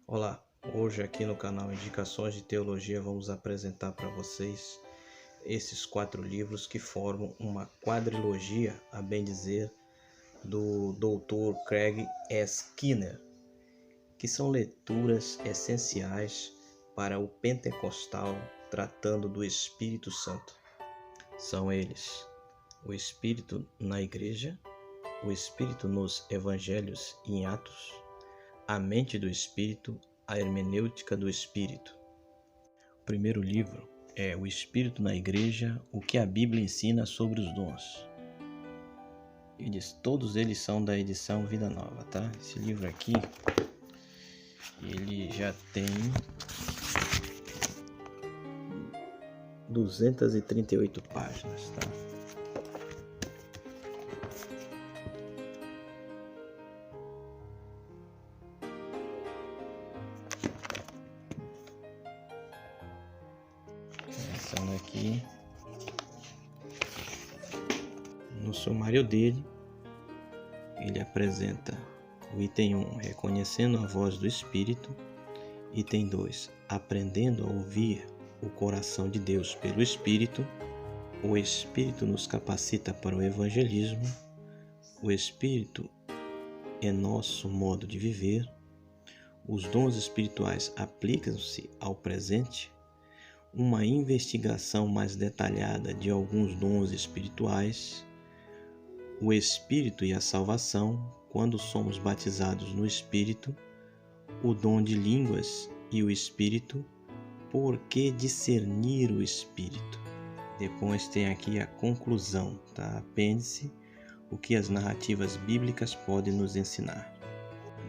Olá, hoje aqui no canal Indicações de Teologia vamos apresentar para vocês esses 4 livros que formam uma quadrilogia, a bem dizer, do Dr. Craig S. Skinner, que são leituras essenciais para o pentecostal tratando do Espírito Santo. São eles: o Espírito na Igreja, o Espírito nos Evangelhos e em Atos, a mente do Espírito, a hermenêutica do Espírito. O primeiro livro é O Espírito na Igreja, o que a Bíblia ensina sobre os dons. Todos eles são da edição Vida Nova, tá? Esse livro aqui, ele já tem 238 páginas, tá? Começando aqui no sumário dele, ele apresenta o item 1, reconhecendo a voz do Espírito. Item 2, aprendendo a ouvir o coração de Deus pelo Espírito. O Espírito nos capacita para o evangelismo. O Espírito é nosso modo de viver. Os dons espirituais aplicam-se ao presente. Uma investigação mais detalhada de alguns dons espirituais. O Espírito e a salvação, quando somos batizados no Espírito. O dom de línguas e o Espírito. Por que discernir o Espírito? Depois tem aqui a conclusão, tá? Apêndice, o que as narrativas bíblicas podem nos ensinar.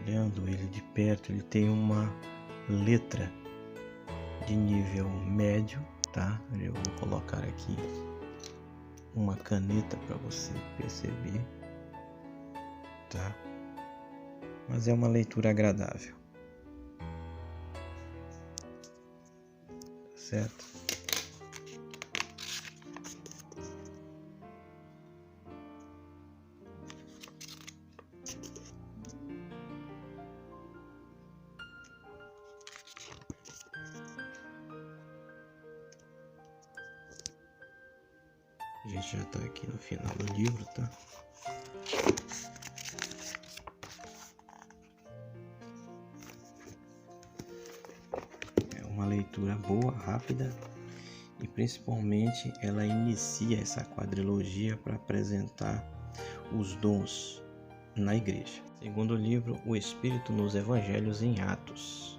Olhando ele de perto, ele tem uma letra de nível médio, tá? Eu vou colocar aqui uma caneta para você perceber, tá? Mas é uma leitura agradável, certo? A gente já está aqui no final do livro, tá? É uma leitura boa, rápida, e principalmente ela inicia essa quadrilogia para apresentar os dons na igreja. Segundo livro, O Espírito nos Evangelhos em Atos.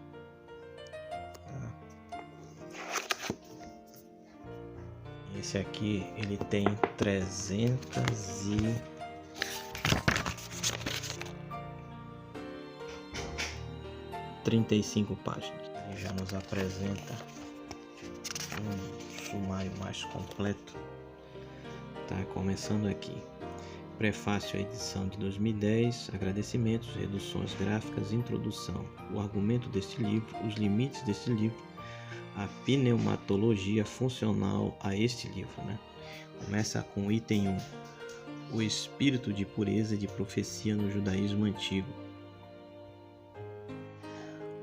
Esse aqui ele tem 335 páginas. Ele já nos apresenta um sumário mais completo. Tá começando aqui. Prefácio à edição de 2010, agradecimentos, reduções gráficas, introdução, o argumento deste livro, os limites deste livro, a pneumatologia funcional a este livro, né? Começa com o item 1, o espírito de pureza e de profecia no judaísmo antigo.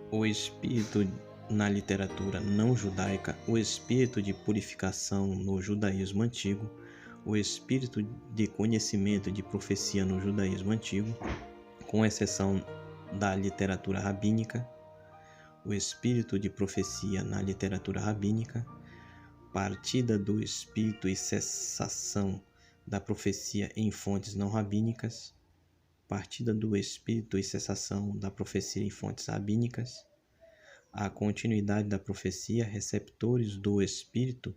O espírito na literatura não judaica, o espírito de purificação no judaísmo antigo, o espírito de conhecimento e de profecia no judaísmo antigo, com exceção da literatura rabínica, o espírito de profecia na literatura rabínica, partida do espírito e cessação da profecia em fontes não rabínicas, partida do espírito e cessação da profecia em fontes rabínicas, a continuidade da profecia, receptores do espírito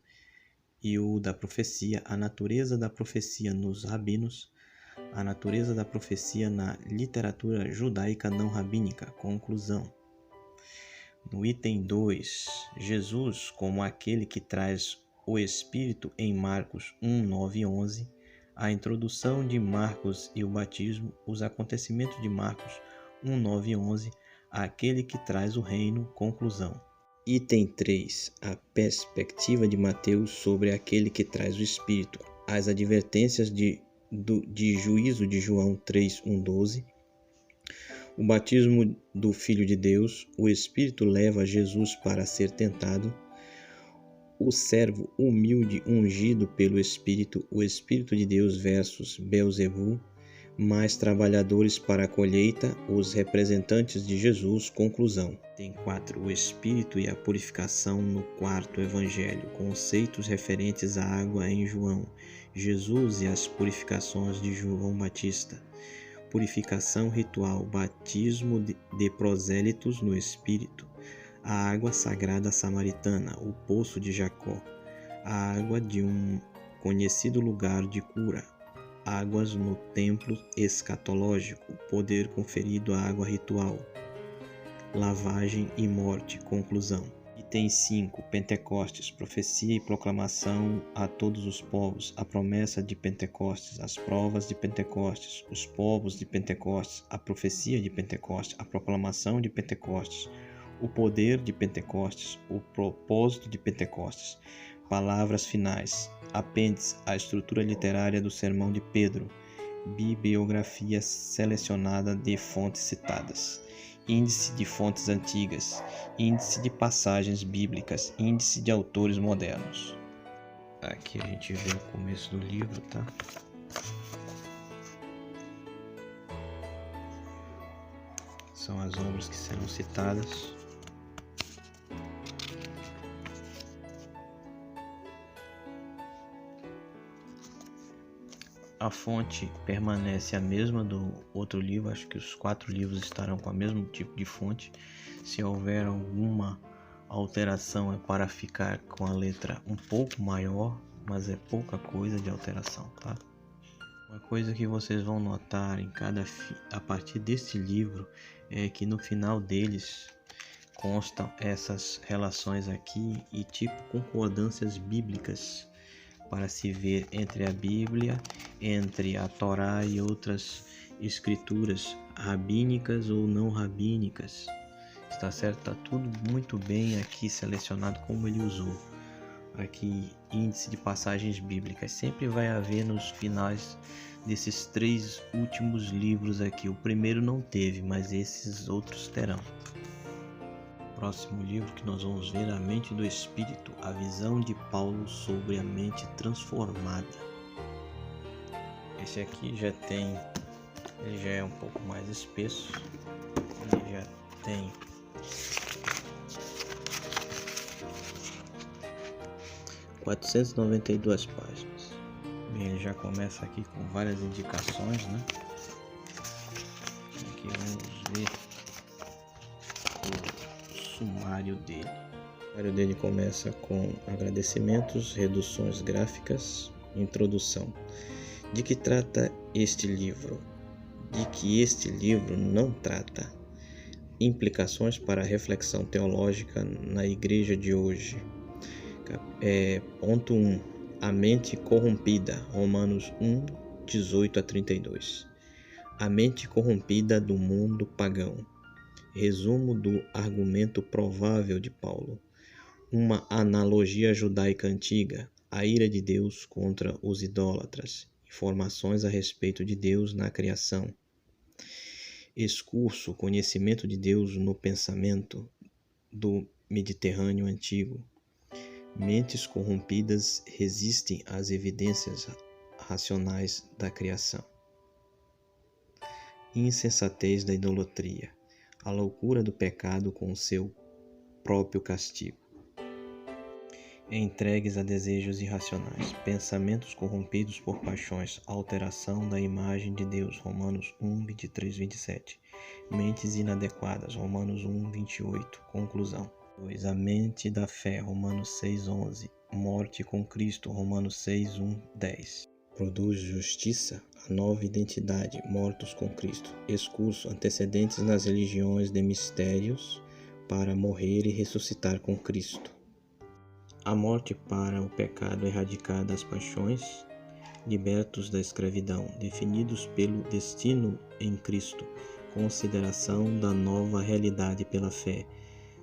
e o da profecia, a natureza da profecia nos rabinos, a natureza da profecia na literatura judaica não rabínica. Conclusão. No item 2, Jesus como aquele que traz o Espírito em Marcos 1, 9 e 11, a introdução de Marcos e o batismo, os acontecimentos de Marcos 1, 9 e 11, aquele que traz o reino. Conclusão. Item 3, a perspectiva de Mateus sobre aquele que traz o Espírito, as advertências de juízo de João 3, 1, 12, O batismo do Filho de Deus, o Espírito leva Jesus para ser tentado. O servo humilde ungido pelo Espírito, o Espírito de Deus versus Beelzebul, mais trabalhadores para a colheita, os representantes de Jesus, conclusão. Tem 4. O Espírito e a purificação no quarto Evangelho, conceitos referentes à água em João, Jesus e as purificações de João Batista. Purificação ritual, batismo de prosélitos no Espírito, a água sagrada samaritana, o poço de Jacó, a água de um conhecido lugar de cura, águas no templo escatológico, poder conferido à água ritual, lavagem e morte, conclusão. Item 5. Pentecostes, profecia e proclamação a todos os povos, a promessa de Pentecostes, as provas de Pentecostes, os povos de Pentecostes, a profecia de Pentecostes, a proclamação de Pentecostes, o poder de Pentecostes, o propósito de Pentecostes, palavras finais, apêndice, a estrutura literária do Sermão de Pedro, bibliografia selecionada de fontes citadas, índice de fontes antigas, índice de passagens bíblicas, índice de autores modernos. Aqui a gente vê o começo do livro, tá? São as obras que serão citadas. A fonte permanece a mesma do outro livro, acho que os 4 livros estarão com o mesmo tipo de fonte. Se houver alguma alteração é para ficar com a letra um pouco maior, mas é pouca coisa de alteração, tá? Uma coisa que vocês vão notar a partir deste livro é que no final deles constam essas relações aqui e tipo concordâncias bíblicas para se ver entre a Bíblia, entre a Torá e outras escrituras rabínicas ou não rabínicas. Está certo? Está tudo muito bem aqui selecionado como ele usou. Aqui, índice de passagens bíblicas. Sempre vai haver nos finais desses 3 últimos livros aqui. O primeiro não teve, mas esses outros terão. Próximo livro que nós vamos ver, A Mente do Espírito, a visão de Paulo sobre a mente transformada. Esse aqui ele já é um pouco mais espesso, ele já tem 492 páginas. Bem, ele já começa aqui com várias indicações, né? Aqui vamos ver o sumário dele. O sumário dele começa com agradecimentos, reduções gráficas, introdução. De que trata este livro? De que este livro não trata? Implicações para a reflexão teológica na igreja de hoje. Ponto 1. A mente corrompida. Romanos 1, 18 a 32. A mente corrompida do mundo pagão. Resumo do argumento provável de Paulo. Uma analogia judaica antiga. A ira de Deus contra os idólatras. Informações a respeito de Deus na criação. Excurso, conhecimento de Deus no pensamento do Mediterrâneo antigo. Mentes corrompidas resistem às evidências racionais da criação. Insensatez da idolatria. A loucura do pecado com o seu próprio castigo. Entregues a desejos irracionais, pensamentos corrompidos por paixões, alteração da imagem de Deus, Romanos 1, 23, 27. Mentes inadequadas, Romanos 1, 28. Conclusão. 2. A mente da fé, Romanos 6, 11. Morte com Cristo, Romanos 6, 1, 10. Produz justiça, a nova identidade, mortos com Cristo. Excurso, antecedentes nas religiões de mistérios, para morrer e ressuscitar com Cristo. A morte para o pecado erradicada as paixões, libertos da escravidão, definidos pelo destino em Cristo, consideração da nova realidade pela fé,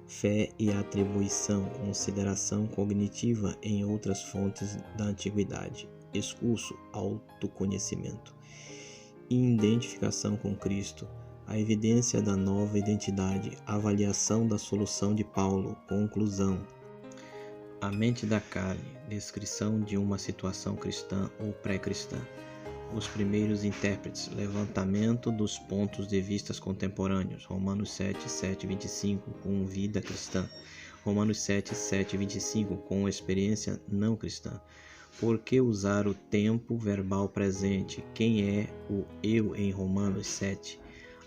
fé e atribuição, consideração cognitiva em outras fontes da antiguidade, excurso, autoconhecimento, identificação com Cristo, A evidência da nova identidade, avaliação da solução de Paulo, conclusão. A mente da carne, descrição de uma situação cristã ou pré-cristã. Os primeiros intérpretes, levantamento dos pontos de vista contemporâneos, Romanos 7, 7, 25, com vida cristã, Romanos 7, 7, 25, com experiência não cristã. Por que usar o tempo verbal presente? Quem é o eu em Romanos 7?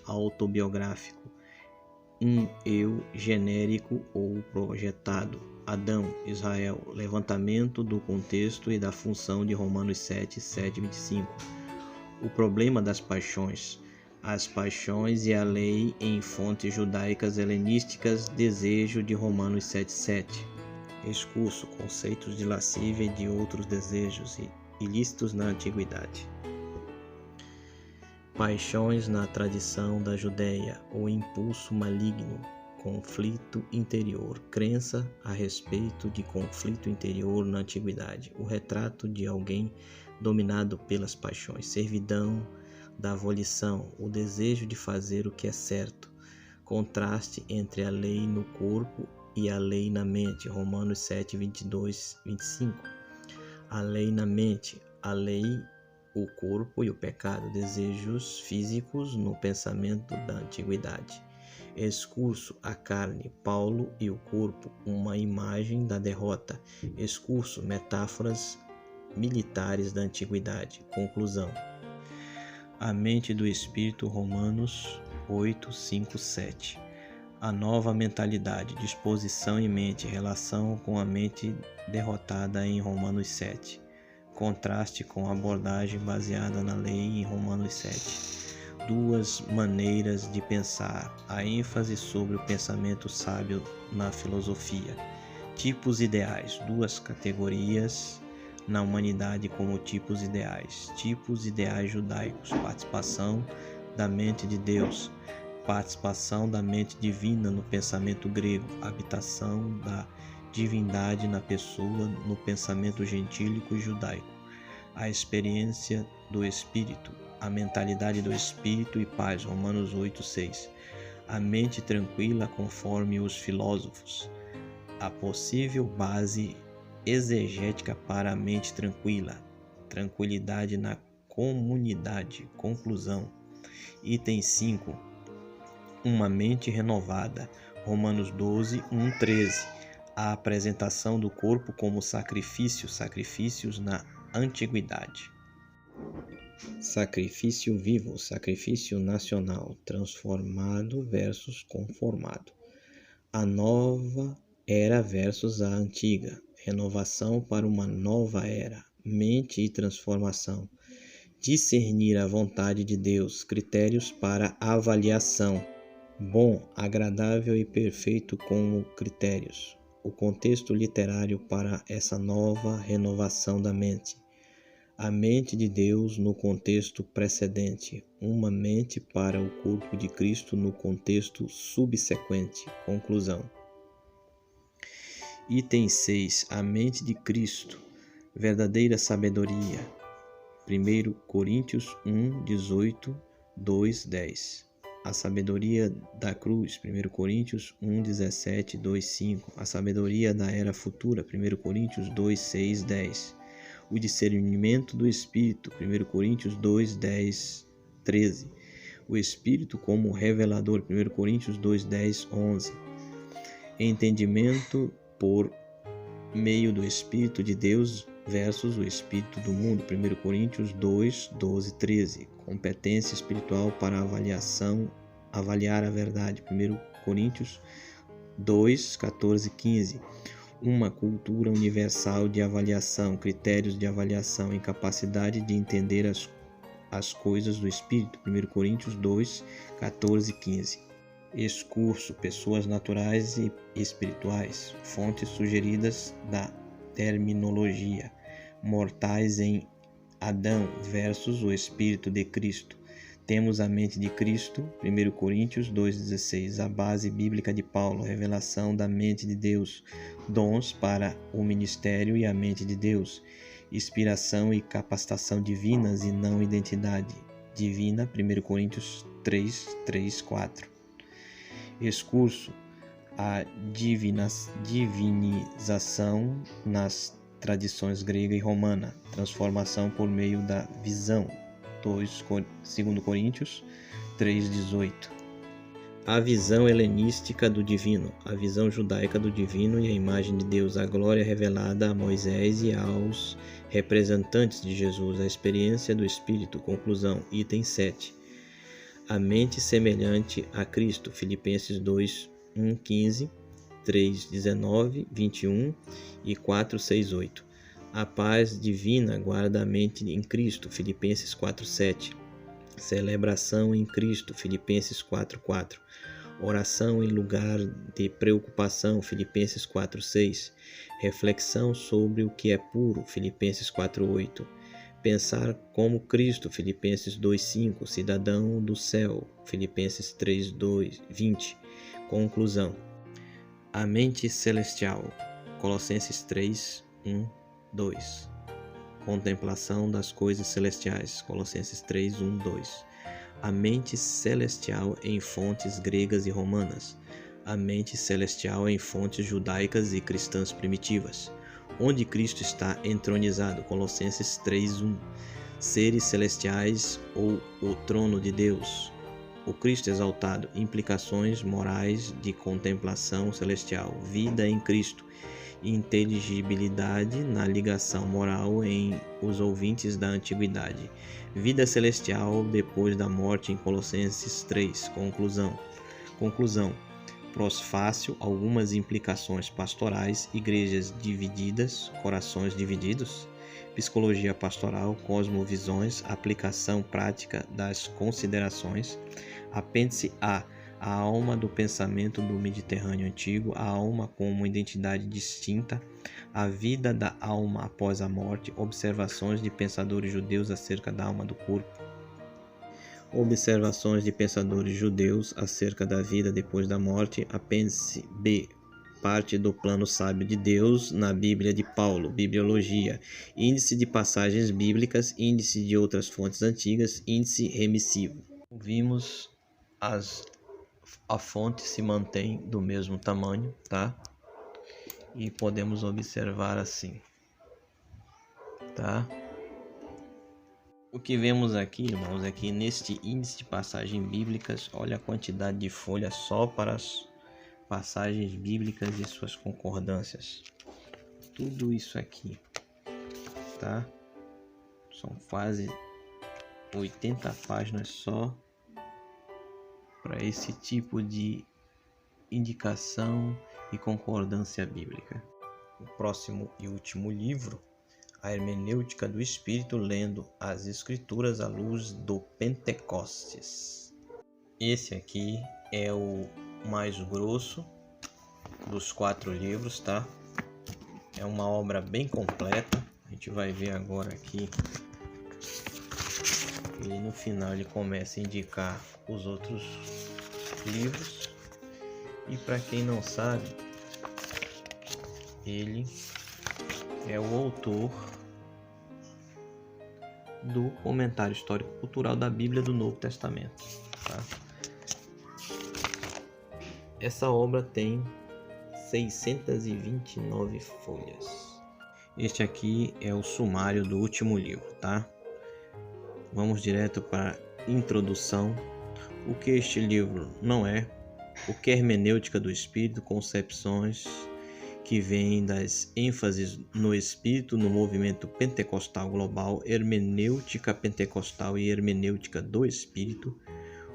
Autobiográfico. Um eu genérico ou projetado. Adão, Israel, levantamento do contexto e da função de Romanos 7, 7, 25. O problema das paixões. As paixões e a lei em fontes judaicas helenísticas, desejo de Romanos 7, 7. Excurso, conceitos de lascívia e de outros desejos ilícitos na antiguidade. Paixões na tradição da Judéia, o impulso maligno, conflito interior, crença a respeito de conflito interior na antiguidade, o retrato de alguém dominado pelas paixões, servidão da volição, o desejo de fazer o que é certo, contraste entre a lei no corpo e a lei na mente, Romanos 7, 22, 25. A lei na mente, a lei, o corpo e o pecado, desejos físicos no pensamento da antiguidade. Excurso, a carne, Paulo e o corpo, uma imagem da derrota. Excurso, metáforas militares da antiguidade. Conclusão. A mente do espírito, Romanos 8, 5, 7. A nova mentalidade, disposição em mente, relação com a mente derrotada em Romanos 7. Contraste com a abordagem baseada na lei em Romanos 7. Duas maneiras de pensar, a ênfase sobre o pensamento sábio na filosofia. Tipos ideais, duas categorias na humanidade como tipos ideais. Tipos ideais judaicos, participação da mente de Deus, participação da mente divina no pensamento grego, habitação da divindade na pessoa no pensamento gentílico e judaico, a experiência do Espírito, a mentalidade do Espírito e paz, Romanos 8, 6, a mente tranquila conforme os filósofos, a possível base exegética para a mente tranquila, tranquilidade na comunidade, conclusão. Item 5, uma mente renovada, Romanos 12, 1, 13, a apresentação do corpo como sacrifício, sacrifícios na antiguidade. Sacrifício vivo, sacrifício nacional, transformado versus conformado. A nova era versus a antiga, renovação para uma nova era, mente e transformação. Discernir a vontade de Deus, critérios para avaliação. Bom, agradável e perfeito como critérios. O contexto literário para essa nova renovação da mente. A mente de Deus no contexto precedente, uma mente para o corpo de Cristo no contexto subsequente. Conclusão. Item 6. A mente de Cristo, verdadeira sabedoria. 1 Coríntios 1, 18, 2, 10. A sabedoria da cruz, 1 Coríntios 1, 17, 2, 5. A sabedoria da era futura, 1 Coríntios 2, 6, 10. O discernimento do Espírito, 1 Coríntios 2, 10, 13. O Espírito como revelador, 1 Coríntios 2, 10, 11. Entendimento por meio do Espírito de Deus versus o Espírito do mundo, 1 Coríntios 2, 12, 13. Competência espiritual para avaliar a verdade, 1 Coríntios 2, 14, 15. Uma cultura universal de avaliação, critérios de avaliação, incapacidade de entender as coisas do Espírito, 1 Coríntios 2, 14, 15. Excurso, pessoas naturais e espirituais, fontes sugeridas da terminologia, mortais em Adão versus o Espírito de Cristo. Temos a mente de Cristo, 1 Coríntios 2,16, a base bíblica de Paulo, revelação da mente de Deus, dons para o ministério e a mente de Deus, inspiração e capacitação divinas e não identidade divina, 1 Coríntios 3:3-4. Excurso: a divinização nas tradições grega e romana, transformação por meio da visão, 2 Coríntios 3:18. A visão helenística do divino, a visão judaica do divino e a imagem de Deus, a glória revelada a Moisés e aos representantes de Jesus, a experiência do Espírito, conclusão, item 7. A mente semelhante a Cristo, Filipenses 2:1-15, 3:19-21 e 4:6-8. A paz divina guarda a mente em Cristo, Filipenses 4:7. Celebração em Cristo, Filipenses 4:4. Oração em lugar de preocupação, Filipenses 4:6. Reflexão sobre o que é puro, Filipenses 4:8. Pensar como Cristo, Filipenses 2:5. Cidadão do céu, Filipenses 3:20. Conclusão: a mente celestial, Colossenses 3:1-2. Contemplação das coisas celestiais, Colossenses 3:1-2. A mente celestial em fontes gregas e romanas. A mente celestial em fontes judaicas e cristãs primitivas. Onde Cristo está entronizado, Colossenses 3:1. Seres celestiais ou o trono de Deus. O Cristo exaltado, implicações morais de contemplação celestial. Vida em Cristo. Inteligibilidade na ligação moral em os ouvintes da antiguidade. Vida celestial depois da morte em Colossenses 3. Conclusão. Prosfácio, algumas implicações pastorais, igrejas divididas, corações divididos, psicologia pastoral, cosmovisões, aplicação prática das considerações. Apêndice A. A alma do pensamento do Mediterrâneo antigo, a alma como identidade distinta, a vida da alma após a morte, observações de pensadores judeus acerca da alma do corpo. Observações de pensadores judeus acerca da vida depois da morte. Apêndice B. Parte do plano sábio de Deus na Bíblia de Paulo, bibliologia, índice de passagens bíblicas, índice de outras fontes antigas, índice remissivo. Vimos a fonte se mantém do mesmo tamanho, tá? E podemos observar assim, tá? O que vemos aqui, irmãos, é que neste índice de passagens bíblicas, olha a quantidade de folhas só para as passagens bíblicas e suas concordâncias. Tudo isso aqui, tá? São quase 80 páginas só para esse tipo de indicação e concordância bíblica. O próximo e último livro, a Hermenêutica do Espírito, lendo as Escrituras à luz do Pentecostes. Esse aqui é o mais grosso dos 4 livros, tá? É uma obra bem completa. A gente vai ver agora aqui. E no final ele começa a indicar os outros livros. E para quem não sabe, ele é o autor do Comentário Histórico-Cultural da Bíblia do Novo Testamento, tá? Essa obra tem 629 folhas. Este aqui é o sumário do último livro, tá? Vamos direto para a introdução. O que este livro não é? O que é hermenêutica do Espírito? Concepções que vêm das ênfases no Espírito no movimento pentecostal global, hermenêutica pentecostal e hermenêutica do Espírito.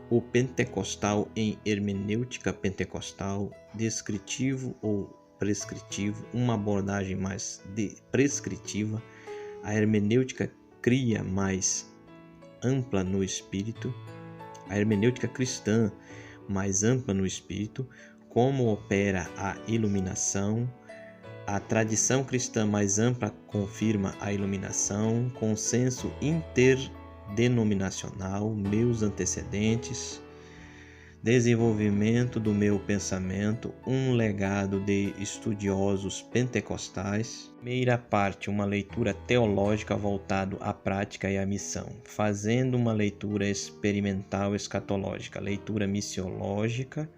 O pentecostal em hermenêutica pentecostal, descritivo ou prescritivo, uma abordagem mais prescritiva. A hermenêutica cria mais ampla no Espírito, a hermenêutica cristã mais ampla no Espírito, como opera a iluminação, a tradição cristã mais ampla confirma a iluminação, consenso interdenominacional, meus antecedentes, Desenvolvimento do meu pensamento, um legado de estudiosos pentecostais. Primeira parte, uma leitura teológica voltado à prática e à missão, fazendo uma leitura experimental escatológica, leitura missiológica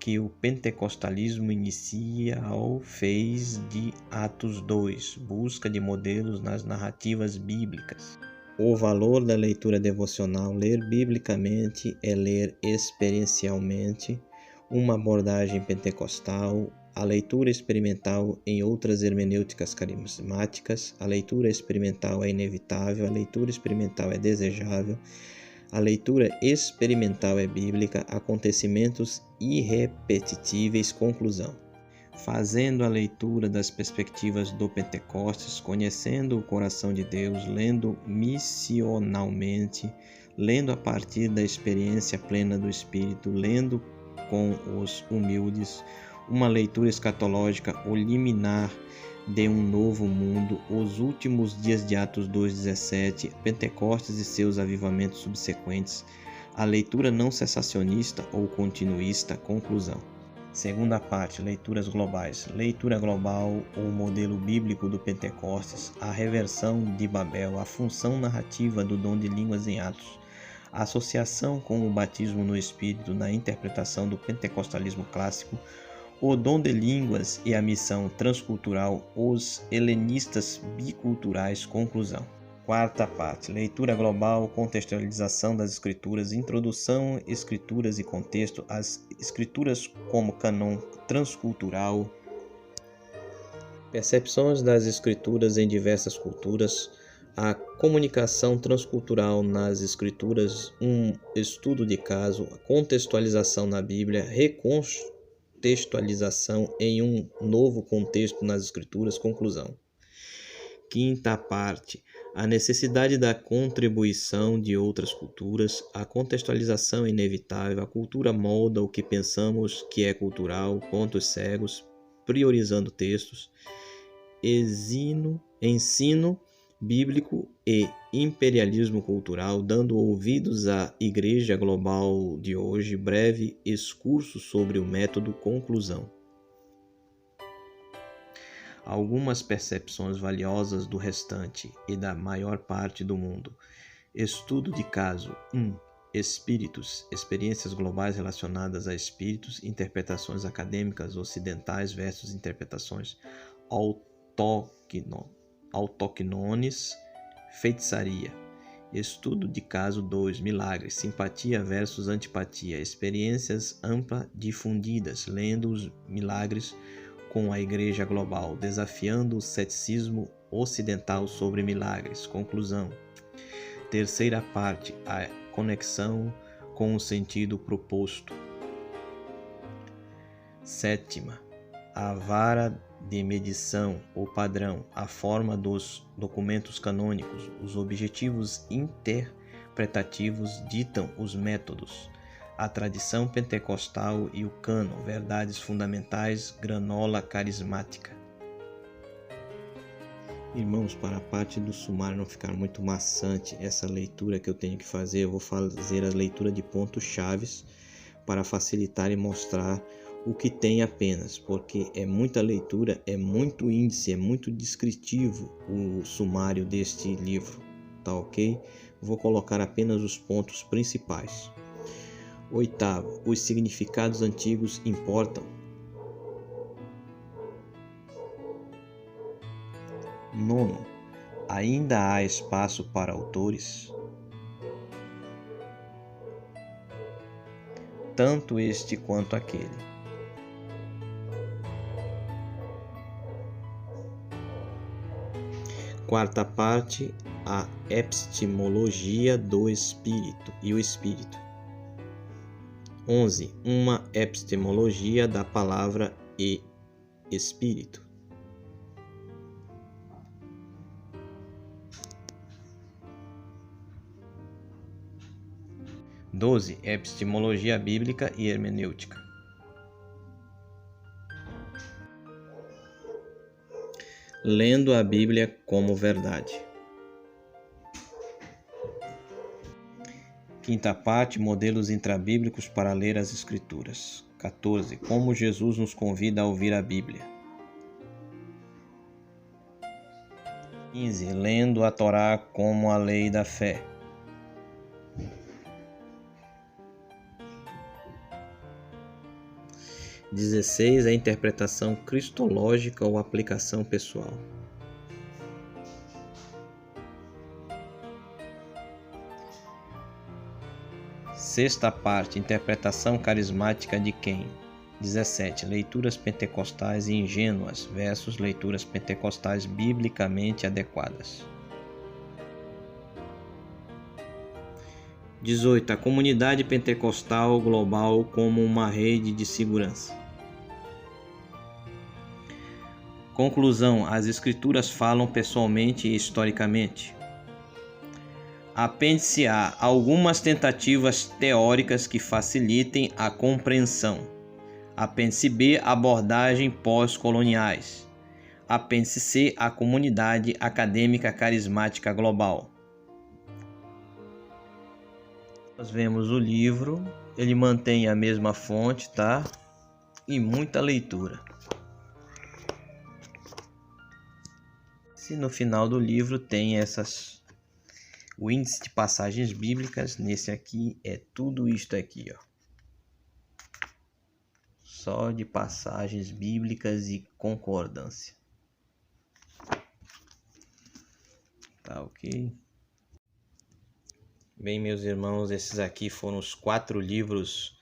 que o pentecostalismo inicial fez de Atos 2, busca de modelos nas narrativas bíblicas. O valor da leitura devocional: ler biblicamente é ler experiencialmente, uma abordagem pentecostal, a leitura experimental em outras hermenêuticas carismáticas. A leitura experimental é inevitável, a leitura experimental é desejável, a leitura experimental é bíblica, acontecimentos irrepetíveis. Conclusão: fazendo a leitura das perspectivas do Pentecostes, conhecendo o coração de Deus, lendo missionalmente, lendo a partir da experiência plena do Espírito, lendo com os humildes, uma leitura escatológica, o liminar de um novo mundo, os últimos dias de Atos 2:17, Pentecostes e seus avivamentos subsequentes, a leitura não cessacionista ou continuista. Conclusão: segunda parte, leituras globais. Leitura global, o modelo bíblico do Pentecostes, a reversão de Babel, a função narrativa do dom de línguas em Atos, a associação com o batismo no Espírito na interpretação do pentecostalismo clássico, o dom de línguas e a missão transcultural, os helenistas biculturais. Conclusão: quarta parte, leitura global, contextualização das escrituras, introdução, escrituras e contexto, as escrituras como cânon transcultural, percepções das escrituras em diversas culturas, a comunicação transcultural nas escrituras, um estudo de caso, a contextualização na Bíblia, recontextualização em um novo contexto nas escrituras. Conclusão: quinta parte, a necessidade da contribuição de outras culturas, a contextualização é inevitável, a cultura molda o que pensamos que é cultural, pontos cegos, priorizando textos, ensino bíblico e imperialismo cultural, dando ouvidos à Igreja Global de hoje, breve excurso sobre o método. Conclusão: algumas percepções valiosas do restante e da maior parte do mundo. Estudo de caso 1. Espíritos, experiências globais relacionadas a espíritos, interpretações acadêmicas ocidentais versus interpretações autóctones, feitiçaria. Estudo de caso 2. Milagres, simpatia versus antipatia, experiências ampla difundidas, lendo os milagres com a Igreja Global, desafiando o ceticismo ocidental sobre milagres. Conclusão: terceira parte, a conexão com o sentido proposto. Sétima, a vara de medição, o padrão, a forma dos documentos canônicos, os objetivos interpretativos ditam os métodos. A tradição pentecostal e o cânon, verdades fundamentais, granola carismática. Irmãos, para a parte do sumário não ficar muito maçante essa leitura que eu tenho que fazer, eu vou fazer a leitura de pontos chaves para facilitar e mostrar o que tem apenas, porque é muita leitura, é muito índice, é muito descritivo o sumário deste livro, tá ok? Vou colocar apenas os pontos principais. Oitavo, os significados antigos importam. Nono, ainda há espaço para autores? Tanto este quanto aquele. Quarta parte, a epistemologia do espírito e o espírito. 11. Uma epistemologia da palavra e espírito. 12. Epistemologia bíblica e hermenêutica. Lendo a Bíblia como verdade. Quinta parte, modelos intrabíblicos para ler as Escrituras. 14. Como Jesus nos convida a ouvir a Bíblia. 15. Lendo a Torá como a lei da fé. 16. A interpretação cristológica ou aplicação pessoal. Sexta parte, interpretação carismática de quem? 17. Leituras pentecostais e ingênuas versus leituras pentecostais biblicamente adequadas. 18. A comunidade pentecostal global como uma rede de segurança. Conclusão: as Escrituras falam pessoalmente e historicamente. Apêndice A. Algumas tentativas teóricas que facilitem a compreensão. Apêndice B. Abordagem pós-coloniais. Apêndice C. A comunidade acadêmica carismática global. Nós vemos o livro, ele mantém a mesma fonte, tá? E muita leitura. Se no final do livro tem o índice de passagens bíblicas, nesse aqui é tudo isto aqui, ó. Só de passagens bíblicas e concordância. Tá ok? Bem, meus irmãos, esses aqui foram os 4 livros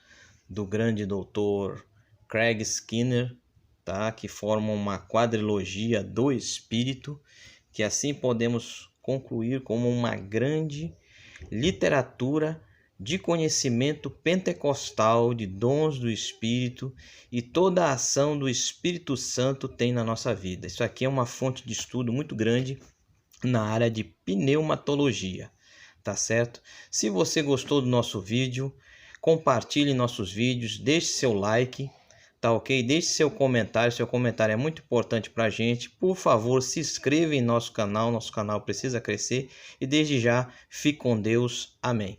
do grande doutor Craig Skinner, tá? Que formam uma quadrilogia do Espírito, que assim podemos concluir como uma grande literatura de conhecimento pentecostal de dons do Espírito e toda a ação do Espírito Santo tem na nossa vida. Isso aqui é uma fonte de estudo muito grande na área de pneumatologia. Tá certo? Se você gostou do nosso vídeo, compartilhe nossos vídeos, deixe seu like, tá ok? Deixe seu comentário é muito importante pra gente. Por favor, se inscreva em nosso canal precisa crescer e desde já, fique com Deus. Amém.